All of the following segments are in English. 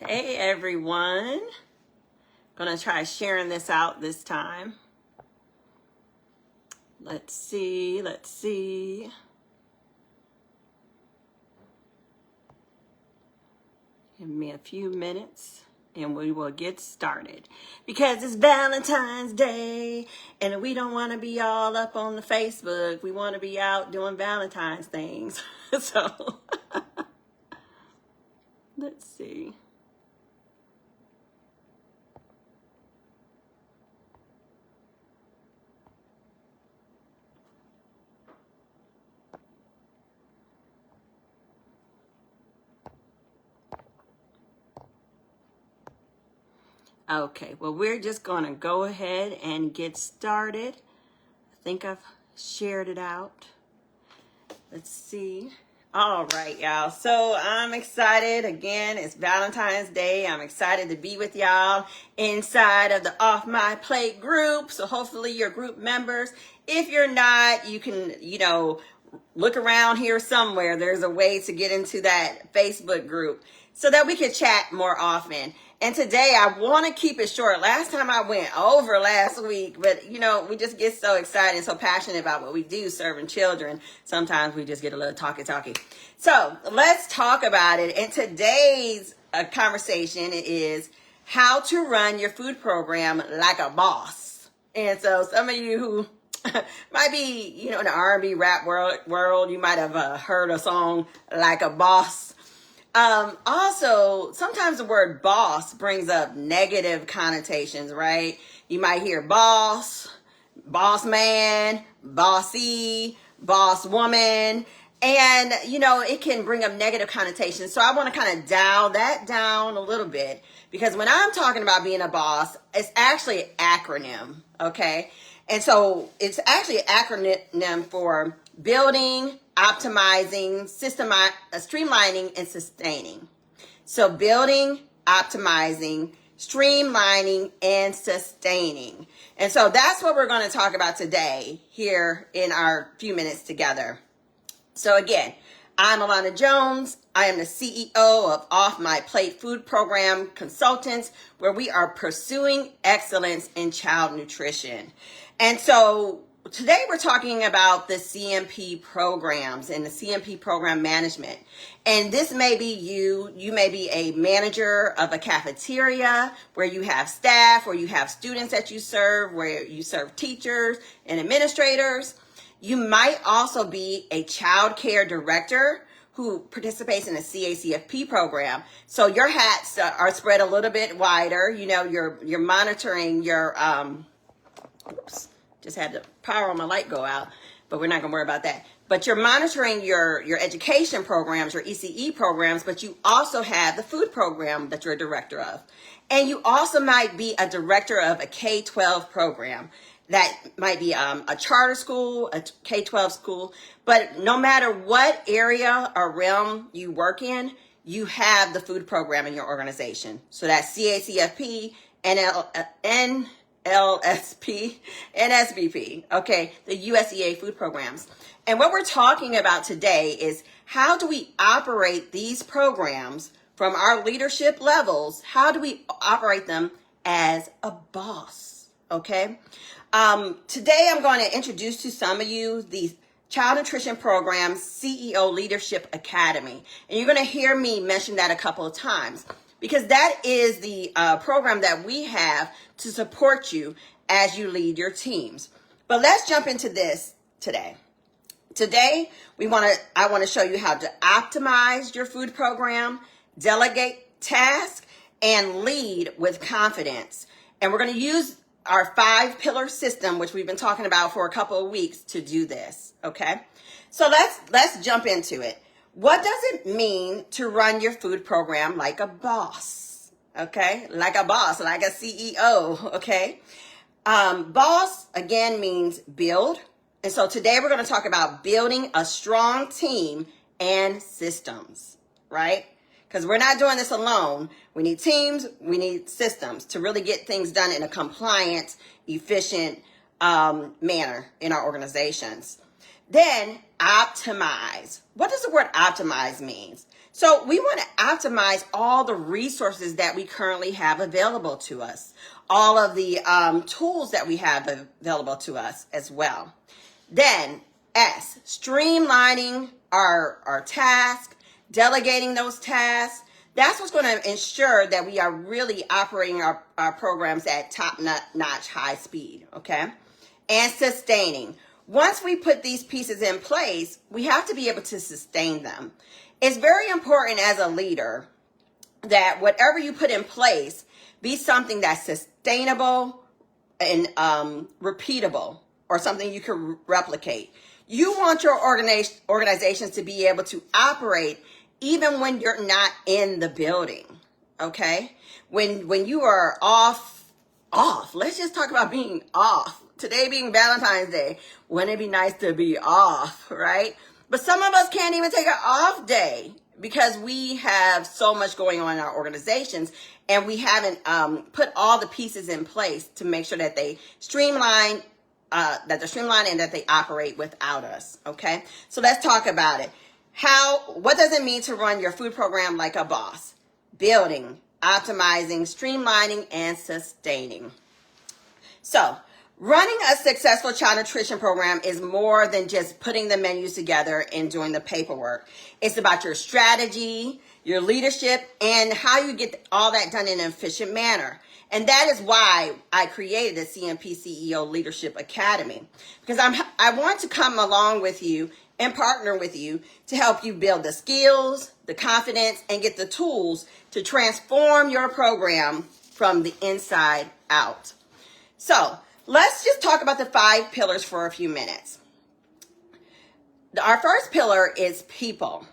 Hey everyone, gonna try sharing this out this time. Let's see. Give me a few minutes and we will get started. Because it's Valentine's Day and we don't want to be all up on the Facebook. We want to be out doing Valentine's things. So, let's see. Okay, well, we're just going to go ahead and get started. I think I've shared it out. Let's see. All right, y'all. So I'm excited. Again, it's Valentine's Day. I'm excited to be with y'all inside of the Off My Plate group. So hopefully you're group members. If you're not, you can, look around here somewhere. There's a way to get into that Facebook group so that we can chat more often. And today I want to keep it short. Last time I went over last week, but we just get so excited and so passionate about what we do, serving children. Sometimes we just get a little talky. So let's talk about it. And today's conversation is how to run your food program like a boss. And so some of you who might be, in the R&B rap world, you might have heard a song like a boss. Also, sometimes the word boss brings up negative connotations, right? You might hear boss, boss man, bossy, boss woman, and, it can bring up negative connotations. So I want to kind of dial that down a little bit because when I'm talking about being a boss, it's actually an acronym, okay? And so it's actually an acronym for building, optimizing, streamlining, and sustaining. So building, optimizing, streamlining, and sustaining. And so that's what we're going to talk about today here in our few minutes together. So again, I'm Alana Jones. I am the CEO of Off My Plate Food Program Consultants, where we are pursuing excellence in child nutrition. And so today we're talking about the CMP programs and the CMP program management. And this may be you may be a manager of a cafeteria where you have staff, where you have students that you serve, where you serve teachers and administrators. You might also be a child care director who participates in a CACFP program. So your hats are spread a little bit wider. You're monitoring your oops, just had the power on my light go out, but we're not gonna worry about that. But you're monitoring your education programs, your ECE programs, but you also have the food program that you're a director of. And you also might be a director of a K-12 program. That might be a charter school, a K-12 school, but no matter what area or realm you work in, you have the food program in your organization. So that's CACFP, LSP, and SBP, okay, the USEA food programs. And what we're talking about today is how do we operate these programs from our leadership levels? How do we operate them as a boss, okay? Today I'm going to introduce to some of you the Child Nutrition Program CEO Leadership Academy. And you're going to hear me mention that a couple of times because that is the program that we have to support you as you lead your teams. But let's jump into this today. Today, I want to show you how to optimize your food program, delegate tasks, and lead with confidence. And we're going to use our 5-pillar system, which we've been talking about for a couple of weeks, to do this, okay? So let's jump into it. What does it mean to run your food program like a boss, okay? Like a boss, like a CEO, okay? Boss, again, means build. And so today we're going to talk about building a strong team and systems, right? Because we're not doing this alone. We need teams, we need systems to really get things done in a compliant, efficient manner in our organizations. Then optimize. What does the word optimize mean? So we want to optimize all the resources that we currently have available to us, all of the tools that we have available to us as well. Then S, streamlining our task, delegating those tasks. That's what's going to ensure that we are really operating our programs at top-notch high speed, okay? And sustaining. Once we put these pieces in place, we have to be able to sustain them. It's very important as a leader that whatever you put in place be something that's sustainable and repeatable, or something you can replicate. You want your organizations to be able to operate even when you're not in the building, okay? When you are off, let's just talk about being off. Today being Valentine's Day, wouldn't it be nice to be off, right? But some of us can't even take an off day because we have so much going on in our organizations, and we haven't put all the pieces in place to make sure that they streamline, and that they operate without us, okay? So let's talk about it. What does it mean to run your food program like a boss? Building, optimizing, streamlining, and sustaining. So, running a successful child nutrition program is more than just putting the menus together and doing the paperwork. It's about your strategy, your leadership, and how you get all that done in an efficient manner. And that is why I created the CMP CEO Leadership Academy, because I want to come along with you and partner with you to help you build the skills, the confidence, and get the tools to transform your program from the inside out. So let's just talk about the 5 pillars for a few minutes. Our first pillar is people.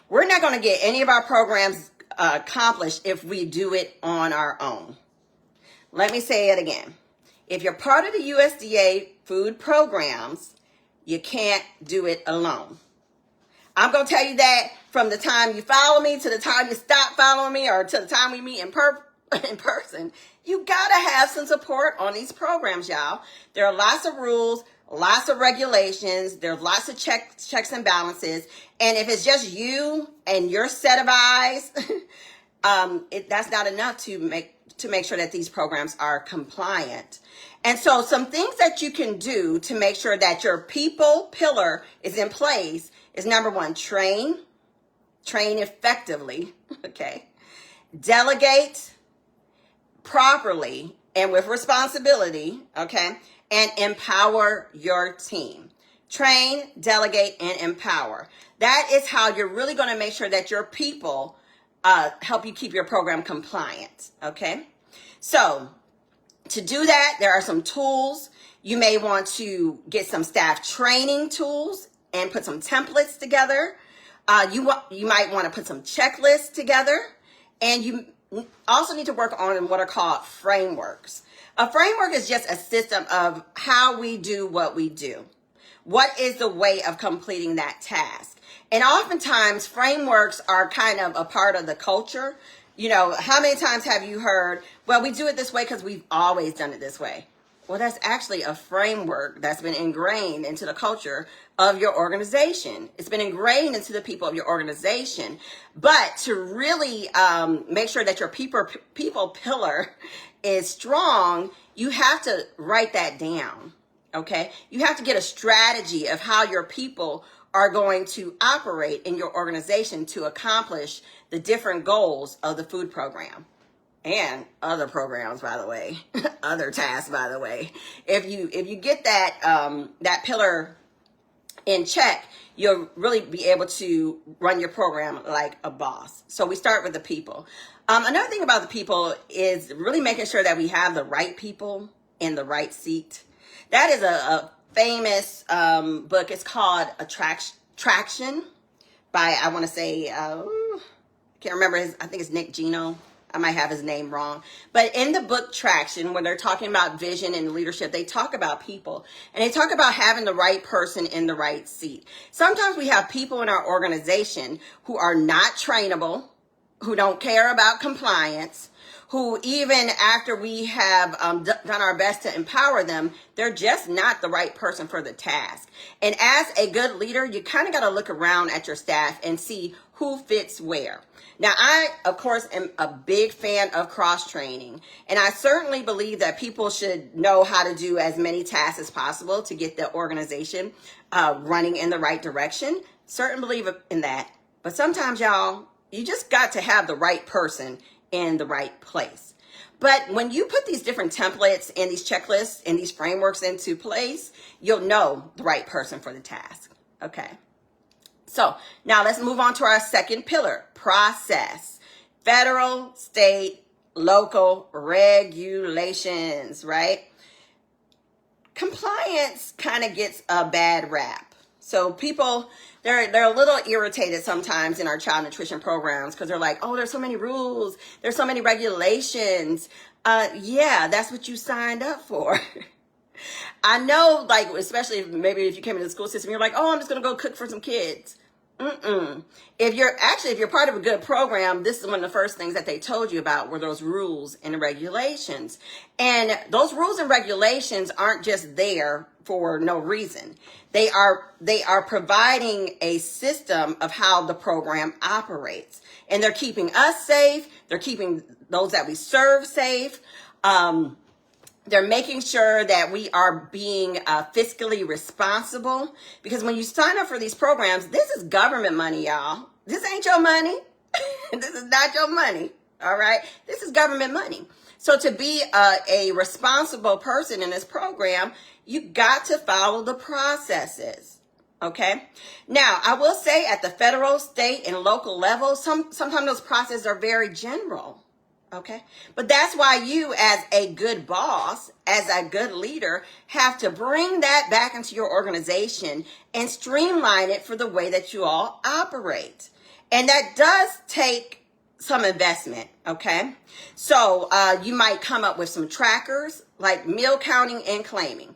We're not going to get any of our programs accomplished if we do it on our own. Let me say it again. If you're part of the USDA food programs, you can't do it alone. I'm going to tell you that from the time you follow me to the time you stop following me, or to the time we meet in person, you got to have some support on these programs, y'all. There are lots of rules, lots of regulations. There's lots of checks and balances. And if it's just you and your set of eyes, that's not enough to make sure that these programs are compliant. And so some things that you can do to make sure that your people pillar is in place is, number 1, train effectively, okay? Delegate properly and with responsibility, okay? And empower your team. Train, delegate, and empower. That is how you're really going to make sure that your people help you keep your program compliant, okay? So to do that, there are some tools. You may want to get some staff training tools and put some templates together. You might want to put some checklists together, and you also need to work on what are called frameworks. A framework is just a system of how we do what we do. What is the way of completing that task? And oftentimes frameworks are kind of a part of the culture. You know, how many times have you heard, well, we do it this way because we've always done it this way? Well, that's actually a framework that's been ingrained into the culture of your organization. It's been ingrained into the people of your organization. But to really make sure that your people pillar is strong, you have to write that down, okay? You have to get a strategy of how your people are going to operate in your organization to accomplish the different goals of the food program. And other programs, by the way, other tasks, by the way. If you get that pillar in check, you'll really be able to run your program like a boss. So we start with the people. Another thing about the people is really making sure that we have the right people in the right seat. That is a famous book. It's called Traction by, I want to say, can't remember I think it's Nick Gino. I might have his name wrong. But in the book Traction, when they're talking about vision and leadership, they talk about people. And they talk about having the right person in the right seat. Sometimes we have people in our organization who are not trainable, who don't care about compliance, who even after we have done our best to empower them, they're just not the right person for the task. And as a good leader, you kind of got to look around at your staff and see who fits where. Now, I, of course, am a big fan of cross-training, and I certainly believe that people should know how to do as many tasks as possible to get the organization running in the right direction. Certainly believe in that. But sometimes, y'all, you just got to have the right person in the right place. But when you put these different templates and these checklists and these frameworks into place, you'll know the right person for the task. Okay. So now let's move on to our second pillar, process. Federal, state, local regulations, right? Compliance kind of gets a bad rap. So people, they're a little irritated sometimes in our child nutrition programs because they're like, oh, there's so many rules, there's so many regulations. Yeah, that's what you signed up for. I know, like, especially maybe if you came into the school system, you're like, oh, I'm just going to go cook for some kids. If you're part of a good program, this is one of the first things that they told you about were those rules and regulations. And those rules and regulations aren't just there for no reason. They are providing a system of how the program operates. And they're keeping us safe. They're keeping those that we serve safe. They're making sure that we are being fiscally responsible, because when you sign up for these programs, this is government money, y'all. This ain't your money. This is not your money. All right. This is government money. So to be a responsible person in this program, you got to follow the processes. Okay. Now, I will say at the federal, state, and local level, sometimes those processes are very general. Okay. But that's why you, as a good boss, as a good leader, have to bring that back into your organization and streamline it for the way that you all operate. And that does take some investment. Okay. So you might come up with some trackers like meal counting and claiming.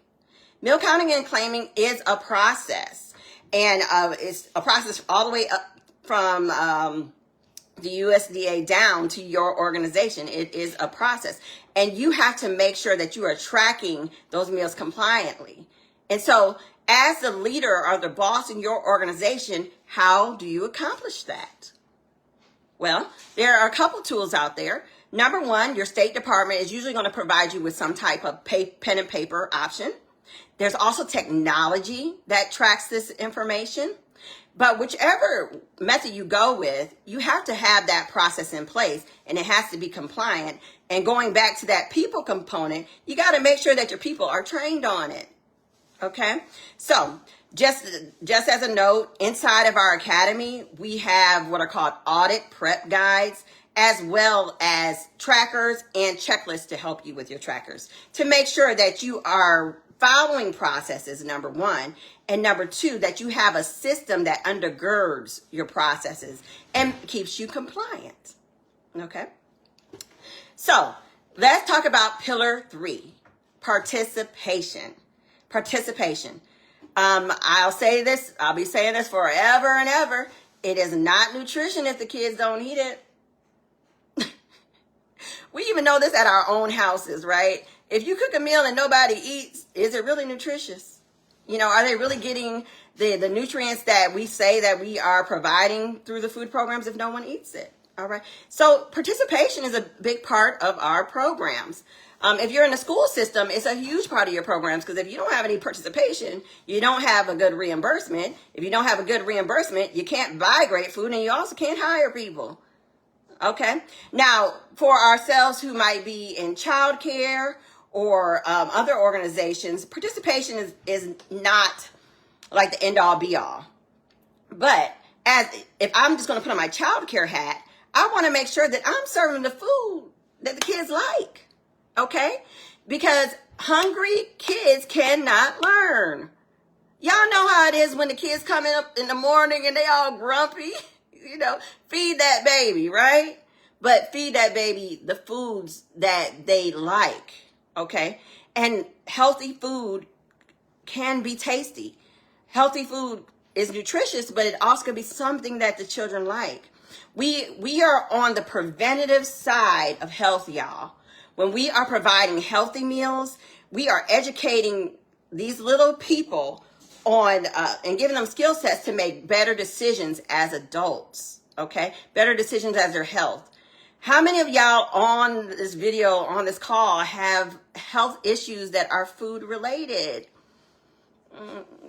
Meal counting and claiming is a process, and it's a process all the way up from the USDA down to your organization. It is a process, and you have to make sure that you are tracking those meals compliantly. And so as the leader or the boss in your organization, how do you accomplish that? Well, there are a couple tools out there. Number one, your State Department is usually going to provide you with some type of pen and paper option. There's also technology that tracks this information. But whichever method you go with, you have to have that process in place, and it has to be compliant. And going back to that people component, you got to make sure that your people are trained on it. Okay. So just as a note, inside of our academy, we have what are called audit prep guides, as well as trackers and checklists to help you with your trackers, to make sure that you are following processes, number one, and number two, that you have a system that undergirds your processes and keeps you compliant. Okay. So let's talk about pillar 3, participation. Participation. I'll say this, I'll be saying this forever and ever. It is not nutrition if the kids don't eat it. We even know this at our own houses, right? If you cook a meal and nobody eats, is it really nutritious? You know, are they really getting the nutrients that we say that we are providing through the food programs if no one eats it? All right. So participation is a big part of our programs. If you're in the school system, it's a huge part of your programs, because if you don't have any participation, you don't have a good reimbursement. If you don't have a good reimbursement, you can't buy great food, and you also can't hire people. Okay. Now, for ourselves who might be in childcare or other organizations, participation is not like the end all be all. But if I'm just going to put on my childcare hat, I want to make sure that I'm serving the food that the kids like. Okay? Because hungry kids cannot learn. Y'all know how it is when the kids coming up in the morning and they all grumpy. You know, feed that baby, right? But feed that baby the foods that they like, okay? And healthy food can be tasty. Healthy food is nutritious, but it also can be something that the children like. We are on the preventative side of health, y'all. When we are providing healthy meals, we are educating these little people on and giving them skill sets to make better decisions as adults, okay? Better decisions as their health. How many of y'all on this video, on this call, have health issues that are food related?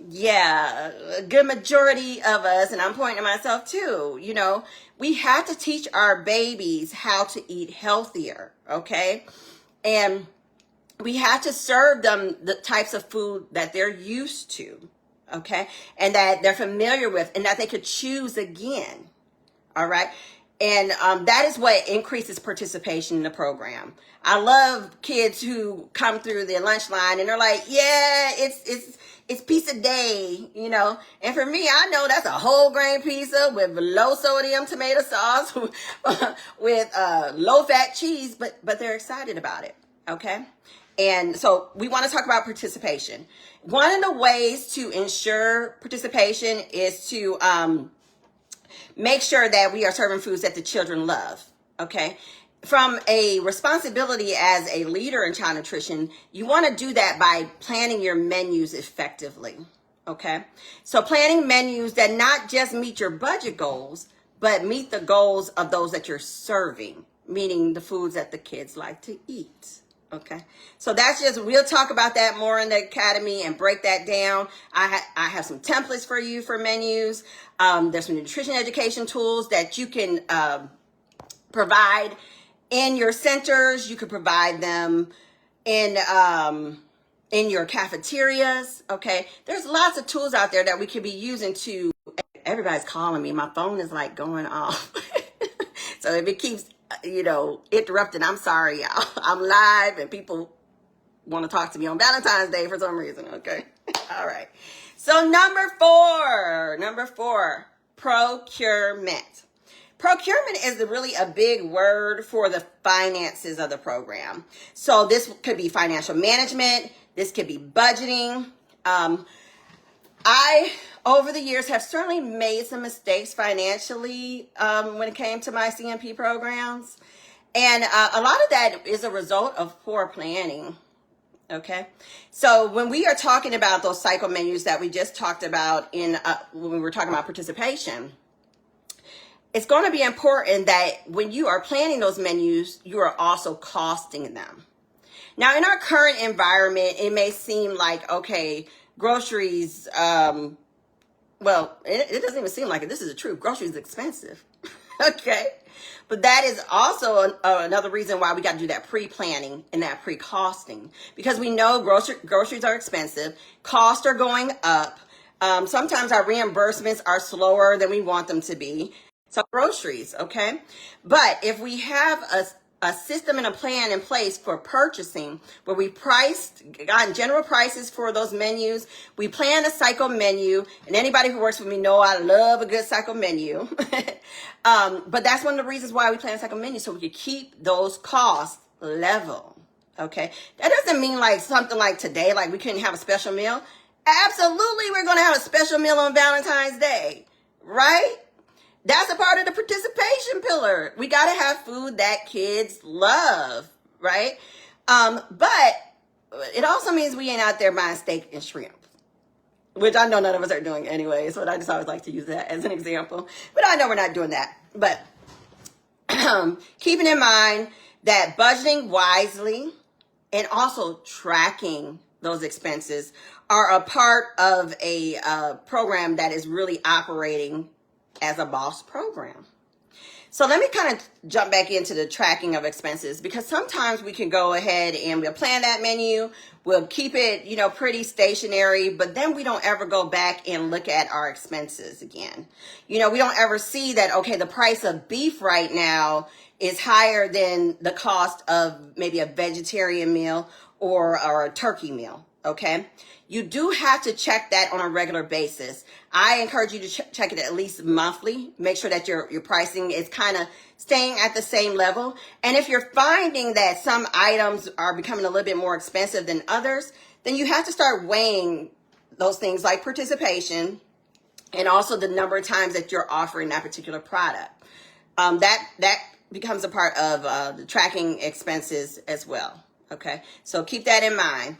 Yeah, a good majority of us, and I'm pointing to myself too, you know, we have to teach our babies how to eat healthier, okay? And we have to serve them the types of food that they're used to, okay? And that they're familiar with and that they could choose again, all right? And that is what increases participation in the program. I love kids who come through the lunch line and they're like, yeah, it's pizza day, you know. And for me, I know that's a whole grain pizza with low sodium tomato sauce, with low fat cheese, but they're excited about it, okay? And so we want to talk about participation. One of the ways to ensure participation is to make sure that we are serving foods that the children love, okay? From a responsibility as a leader in child nutrition, you want to do that by planning your menus effectively, okay? So planning menus that not just meet your budget goals, but meet the goals of those that you're serving, meaning the foods that the kids like to eat. Okay, so that's just, we'll talk about that more in the academy and break that down. I have some templates for you for menus. There's some nutrition education tools that you can provide in your centers. You could provide them in your cafeterias. Okay, there's lots of tools out there that we could be using to. Everybody's calling me. My phone is like going off. So if it keeps, you know, interrupted, I'm sorry, y'all. I'm live and people want to talk to me on Valentine's Day for some reason, okay? All right. So number four, procurement. Procurement is really a big word for the finances of the program. So this could be financial management. This could be budgeting. I, over the years, have certainly made some mistakes financially when it came to my CNP programs. And a lot of that is a result of poor planning, okay? So when we are talking about those cycle menus that we just talked about in when we were talking about participation, it's going to be important that when you are planning those menus, you are also costing them. Now, in our current environment, it may seem like, okay, groceries, well, it doesn't even seem like it. This is the truth. Groceries are expensive, okay? But that is also another reason why we got to do that pre-planning and that pre-costing, because we know groceries are expensive. Costs are going up. Sometimes our reimbursements are slower than we want them to be. So groceries, okay? But if we have a system and a plan in place for purchasing where we gotten general prices for those menus, we plan a cycle menu, and anybody who works with me know I love a good cycle menu. But that's one of the reasons why we plan a cycle menu, so we can keep those costs level, okay? That doesn't mean like something like today, like we couldn't have a special meal. Absolutely, we're going to have a special meal on Valentine's Day, right? That's a part of the participation pillar. We got to have food that kids love, right? But it also means we ain't out there buying steak and shrimp, which I know none of us are doing anyways, but I just always like to use that as an example. But I know we're not doing that. But keeping in mind that budgeting wisely and also tracking those expenses are a part of a program that is really operating as a boss program. So let me kind of jump back into the tracking of expenses, because sometimes we can go ahead and we'll plan that menu, we'll keep it, you know, pretty stationary, but then we don't ever go back and look at our expenses again. You know, we don't ever see that, okay, the price of beef right now is higher than the cost of maybe a vegetarian meal or a turkey meal, okay? You do have to check that on a regular basis. I encourage you to check it at least monthly. Make sure that your pricing is kind of staying at the same level. And if you're finding that some items are becoming a little bit more expensive than others, then you have to start weighing those things like participation and also the number of times that you're offering that particular product. that becomes a part of the tracking expenses as well. Okay, so keep that in mind.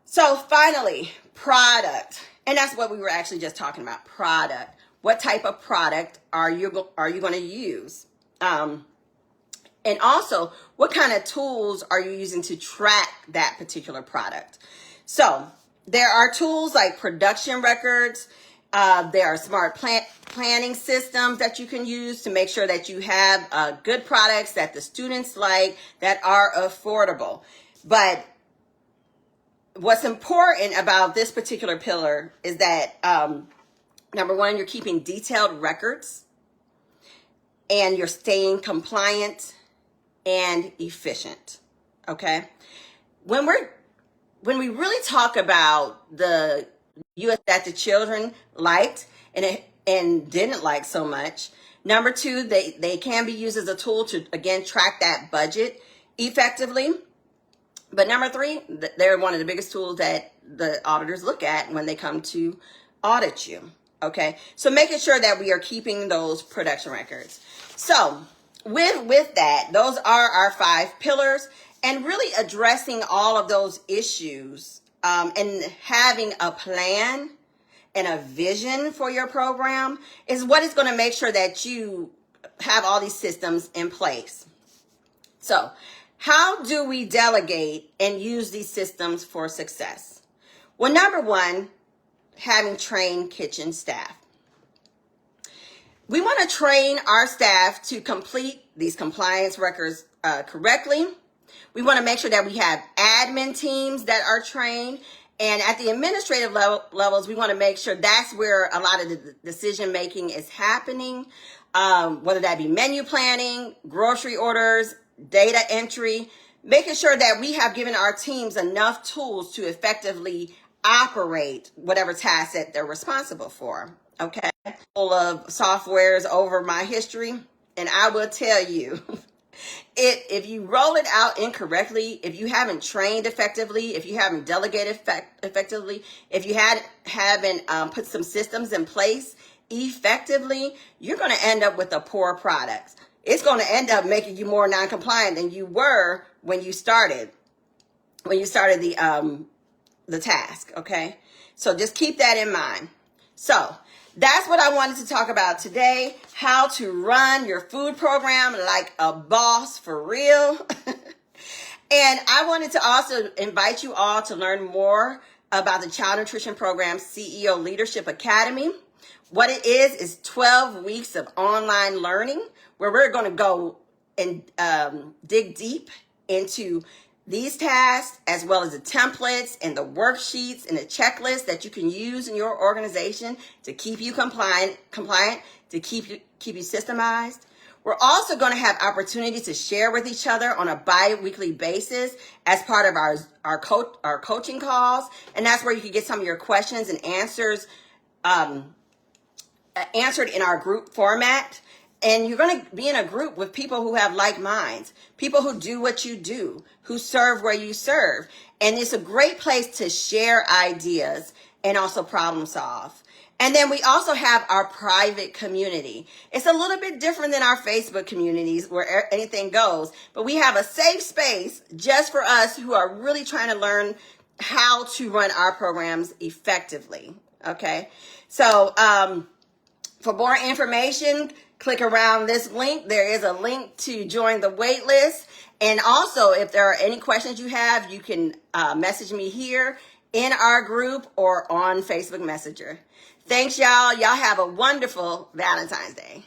So finally, product, and that's what we were actually just talking about. Product. What type of product are you going to use? And also, what kind of tools are you using to track that particular product? So there are tools like production records. There are smart planning systems that you can use to make sure that you have good products that the students like, that are affordable. But what's important about this particular pillar is that, number one, you're keeping detailed records and you're staying compliant and efficient. Okay. When we really talk about the US that the children liked and didn't like so much, number two, they can be used as a tool to, again, track that budget effectively. But number three, they're one of the biggest tools that the auditors look at when they come to audit you. Okay, so making sure that we are keeping those production records. So with that, those are our 5 pillars, and really addressing all of those issues and having a plan and a vision for your program is what is going to make sure that you have all these systems in place. So how do we delegate and use these systems for success? Well, number one, having trained kitchen staff. We want to train our staff to complete these compliance records correctly. We want to make sure that we have admin teams that are trained. And at the administrative levels, we want to make sure that's where a lot of the decision making is happening, whether that be menu planning, grocery orders, data entry, making sure that we have given our teams enough tools to effectively operate whatever tasks that they're responsible for. Okay, full of softwares over my history, and I will tell you, if you roll it out incorrectly, if you haven't trained effectively, if you haven't delegated effectively, if you haven't put some systems in place effectively, you're going to end up with a poor product. It's going to end up making you more non-compliant than you were when you started the task. Okay, so just keep that in mind. So that's what I wanted to talk about today, how to run your food program like a boss for real. And I wanted to also invite you all to learn more about the Child Nutrition Program CEO Leadership Academy. What it is 12 weeks of online learning where we're going to go and dig deep into these tasks, as well as the templates and the worksheets and the checklists that you can use in your organization to keep you compliant, to keep you systemized. We're also going to have opportunities to share with each other on a bi-weekly basis as part of our coaching calls, and that's where you can get some of your questions and answers answered in our group format. And you're going to be in a group with people who have like minds, people who do what you do, who serve where you serve. And it's a great place to share ideas and also problem solve. And then we also have our private community. It's a little bit different than our Facebook communities where anything goes, but we have a safe space just for us who are really trying to learn how to run our programs effectively. Okay. So, for more information, click around this link. There is a link to join the wait list. And also, if there are any questions you have, you can message me here in our group or on Facebook Messenger. Thanks, y'all. Y'all have a wonderful Valentine's Day.